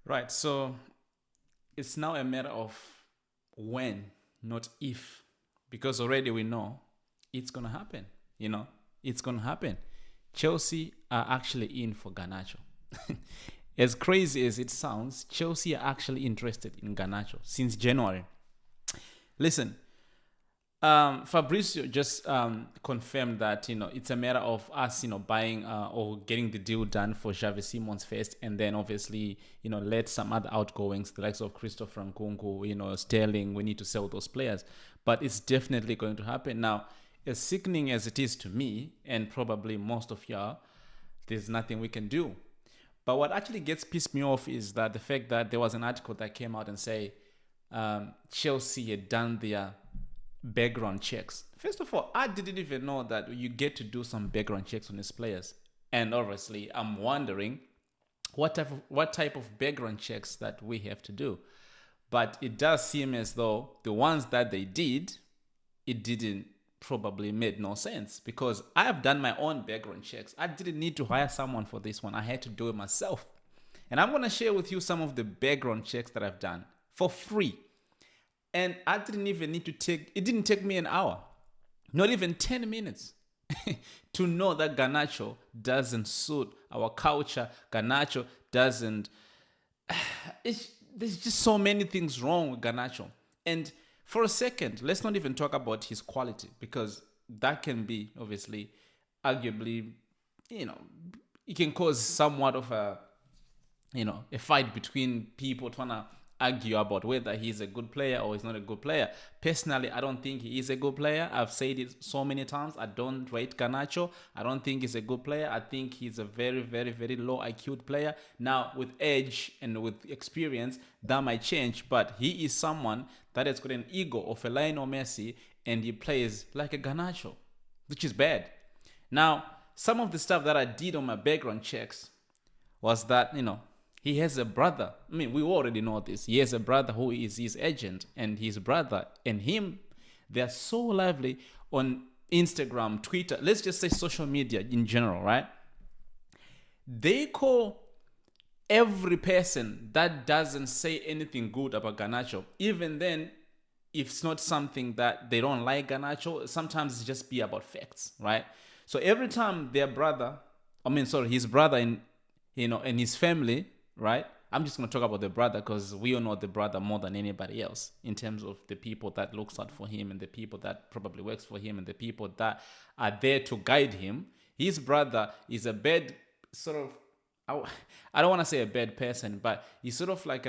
Right. So it's now a matter of when, not if, because already we know it's gonna happen. You know, it's gonna happen. Chelsea are actually in for Garnacho. As crazy as it sounds, Chelsea are actually interested in Garnacho since January. Listen, Fabrizio just confirmed that it's a matter of us buying or getting the deal done for Xavi Simons first, and then obviously let some other outgoings, the likes of Christopher Nkunku, Sterling. We need to sell those players, but it's definitely going to happen now. As sickening as it is to me, and probably most of y'all, there's nothing we can do. But what actually gets pissed me off is that the fact that there was an article that came out and say Chelsea had done their background checks. First of all, I didn't even know that you get to do some background checks on these players. And obviously, I'm wondering what type of background checks that we have to do. But it does seem as though the ones that they did, it didn't probably made no sense because I have done my own background checks. I didn't need to hire someone for this one. I had to do it myself. And I'm going to share with you some of the background checks that I've done for free. And I didn't even need to it didn't take me an hour, not even 10 minutes to know that Garnacho doesn't suit our culture. Garnacho doesn't, there's just so many things wrong with Garnacho. And for a second, let's not even talk about his quality because that can be obviously, arguably, it can cause somewhat of a fight between people trying to argue about whether he's a good player or he's not a good player. Personally, I don't think he is a good player. I've said it so many times. I don't rate Garnacho. I don't think he's a good player. I think he's a very, very, very low IQ player. Now, with age and with experience, that might change, but he is someone that has got an ego of a Lionel Messi and he plays like a Garnacho, which is bad. Now, some of the stuff that I did on my background checks was that, he has a brother. I mean, we already know this. He has a brother who is his agent, and his brother and him, they're so lively on Instagram, Twitter, let's just say social media in general, right? They call every person that doesn't say anything good about Garnacho, even then, if it's not something that they don't like Garnacho, sometimes it's just be about facts, right? So every time his brother and his family, right? I'm just going to talk about the brother because we all know the brother more than anybody else in terms of the people that looks out for him and the people that probably works for him and the people that are there to guide him. His brother is a bad sort of, I don't want to say a bad person, but he's sort of like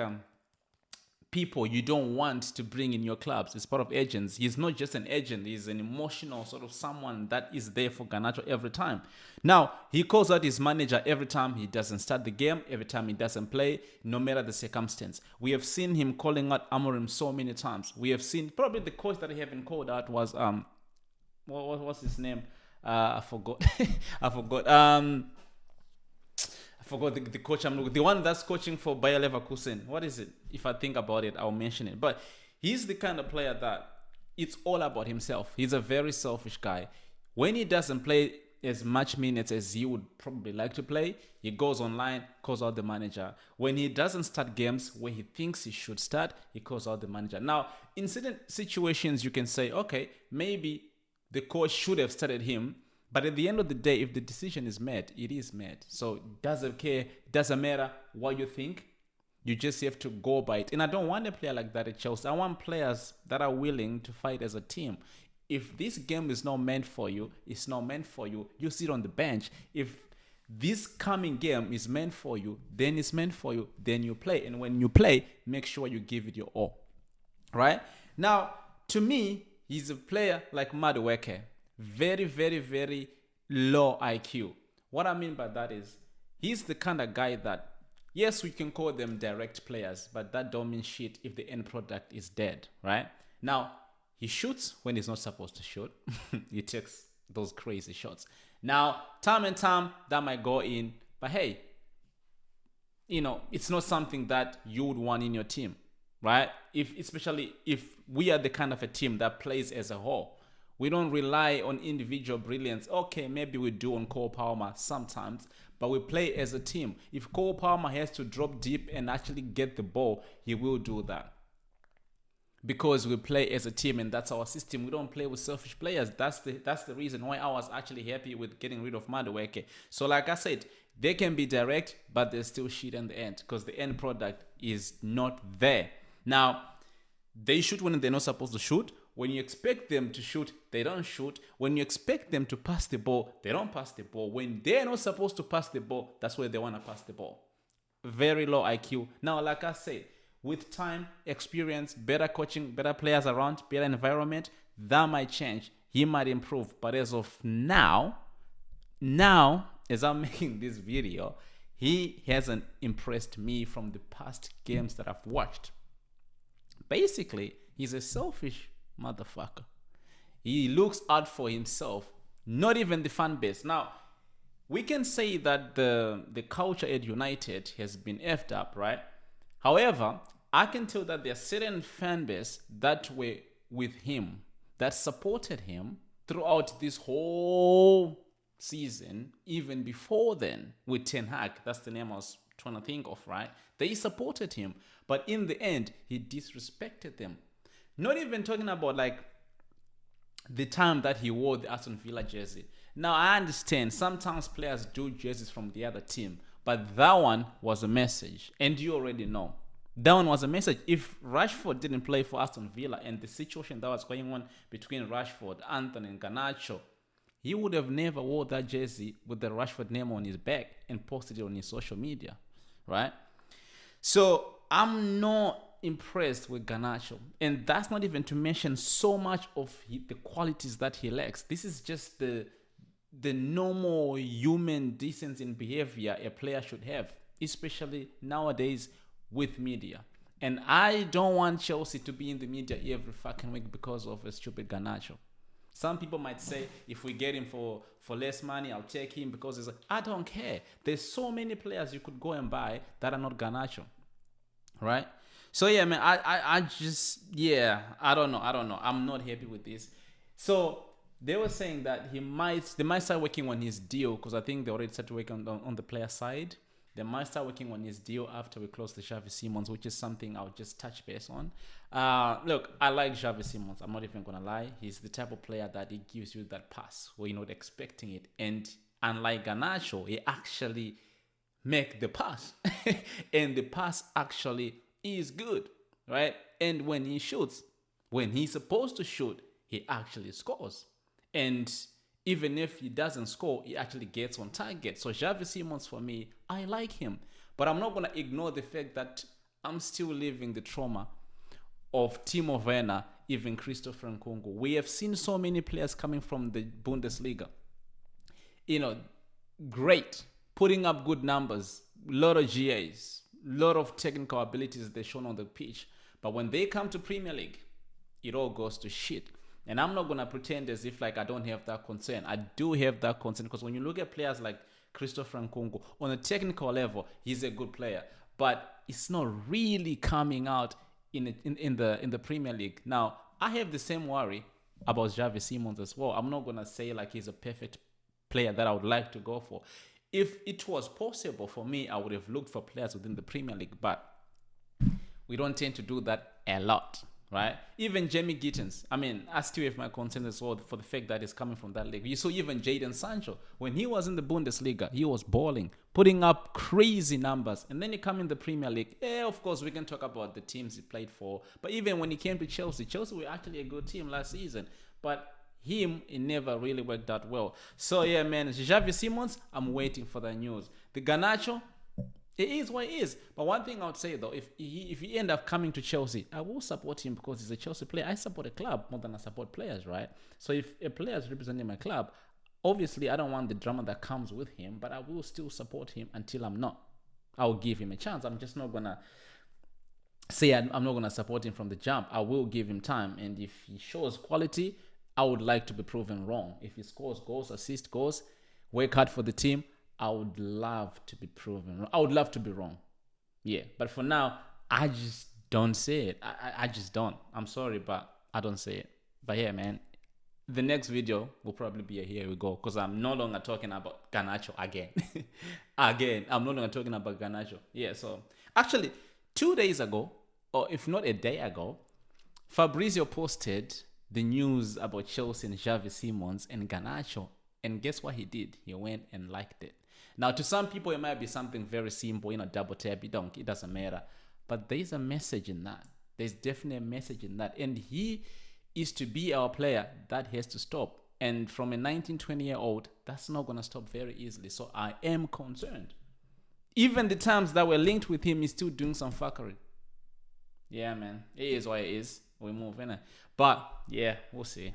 people you don't want to bring in your clubs. It's part of agents. He's not just an agent. He's an emotional sort of someone that is there for Garnacho every time. Now, he calls out his manager every time he doesn't start the game, every time he doesn't play, no matter the circumstance. We have seen him calling out Amorim so many times. We have seen, probably the coach that he haven't called out was, what's his name? I forgot. I forgot. I forgot the coach I'm looking. The one that's coaching for Bayer Leverkusen. What is it? If I think about it, I'll mention it. But he's the kind of player that it's all about himself. He's a very selfish guy. When he doesn't play as much minutes as he would probably like to play, he goes online, calls out the manager. When he doesn't start games where he thinks he should start, he calls out the manager. Now, in certain situations, you can say, okay, maybe the coach should have started him. But at the end of the day, if the decision is made, it is made. So doesn't matter what you think. You just have to go by it. And I don't want a player like that at Chelsea. I want players that are willing to fight as a team. If this game is not meant for you, it's not meant for you. You sit on the bench. If this coming game is meant for you, then it's meant for you. Then you play. And when you play, make sure you give it your all. Right? Now, to me, he's a player like Madueke. Very, very, very low IQ. What I mean by that is he's the kind of guy that, yes, we can call them direct players, but that don't mean shit if the end product is dead, right? Now, he shoots when he's not supposed to shoot. He takes those crazy shots. Now, time and time, that might go in, but hey, it's not something that you would want in your team, right? Especially if we are the kind of a team that plays as a whole. We don't rely on individual brilliance. Okay, maybe we do on Cole Palmer sometimes, but we play as a team. If Cole Palmer has to drop deep and actually get the ball, he will do that. Because we play as a team and that's our system. We don't play with selfish players. That's the reason why I was actually happy with getting rid of Madueke. So like I said, they can be direct, but there's still shit in the end because the end product is not there. Now, they shoot when they're not supposed to shoot. When you expect them to shoot, they don't shoot. When you expect them to pass the ball, they don't pass the ball. When they're not supposed to pass the ball, that's where they want to pass the ball. Very low IQ. Now, like I said, with time, experience, better coaching, better players around, better environment, that might change. He might improve. But as of now, as I'm making this video, he hasn't impressed me from the past games that I've watched. Basically, he's a selfish motherfucker. He looks out for himself, not even the fan base. Now, we can say that the culture at United has been effed up, right? However, I can tell that there are certain fan base that were with him, that supported him throughout this whole season, even before then, with Ten Hag. That's the name I was trying to think of, right? They supported him, but in the end, he disrespected them. Not even talking about like the time that he wore the Aston Villa jersey. Now, I understand sometimes players do jerseys from the other team, but that one was a message, and you already know. That one was a message. If Rashford didn't play for Aston Villa and the situation that was going on between Rashford, Anthony, and Garnacho, he would have never wore that jersey with the Rashford name on his back and posted it on his social media, right? So I'm not impressed with Garnacho, and that's not even to mention so much of the qualities that he lacks. This is just the normal human decency and behavior a player should have, especially nowadays with media. And I don't want Chelsea to be in the media every fucking week because of a stupid Garnacho. Some people might say, if we get him for less money, I'll take him because it's I don't care. There's so many players you could go and buy that are not Garnacho, right? So yeah, man, I just, yeah, I don't know. I'm not happy with this. So they were saying that they might start working on his deal because I think they already started working on the player side. They might start working on his deal after we close the Xavi Simons, which is something I'll just touch base on. Look, I like Xavi Simons. I'm not even going to lie. He's the type of player that he gives you that pass where you're not expecting it. And unlike Garnacho, he actually make the pass. And the pass actually is good, right? And when he shoots, when he's supposed to shoot, he actually scores. And even if he doesn't score, he actually gets on target. So Xavi Simons, for me, I like him. But I'm not going to ignore the fact that I'm still living the trauma of Timo Werner, even Christopher Nkunku. We have seen so many players coming from the Bundesliga. You know, great, putting up good numbers, a lot of GAs, a lot of technical abilities they've shown on the pitch. But when they come to Premier League, it all goes to shit. And I'm not going to pretend as if like I don't have that concern. I do have that concern because when you look at players like Christopher Nkunku, on a technical level, he's a good player. But it's not really coming out in the Premier League. Now, I have the same worry about Xavi Simons as well. I'm not going to say like he's a perfect player that I would like to go for. If it was possible for me, I would have looked for players within the Premier League. But we don't tend to do that a lot. Right? Even Jamie Gittins, I mean, I still have my concerns as well for the fact that he's coming from that league. You saw even Jadon Sancho, when he was in the Bundesliga, he was balling, putting up crazy numbers. And then he come in the Premier League. Of course, we can talk about the teams he played for. But even when he came to Chelsea were actually a good team last season. But it never really worked out well. So yeah, man, Xavi Simons, I'm waiting for the news. The Garnacho, it is what it is. But one thing I would say though, if he end up coming to Chelsea, I will support him because he's a Chelsea player. I support a club more than I support players, right? So if a player is representing my club, obviously I don't want the drama that comes with him, but I will still support him until I'm not. I'll give him a chance. I'm just not gonna say I'm not gonna support him from the jump. I will give him time, and if he shows quality, I would like to be proven wrong. If he scores goals, assists goals, work hard for the team, I would love to be proven wrong. I would love to be wrong. Yeah. But for now, I just don't see it. I just don't. I'm sorry, but I don't see it. But yeah, man, the next video will probably be a here we go because I'm no longer talking about Garnacho again. Again, I'm no longer talking about Garnacho. Yeah, so actually, 2 days ago, or if not a day ago, Fabrizio posted the news about Chelsea and Xavi Simons and Garnacho. And guess what he did? He went and liked it. Now, to some people, it might be something very simple, double tap, it doesn't matter. But there's a message in that. There's definitely a message in that. And he is to be our player. That has to stop. And from a 19, 20-year-old, that's not going to stop very easily. So I am concerned. Even the times that were linked with him, he's still doing some fuckery. Yeah, man. It is what it is. We move, innit? But, yeah, we'll see.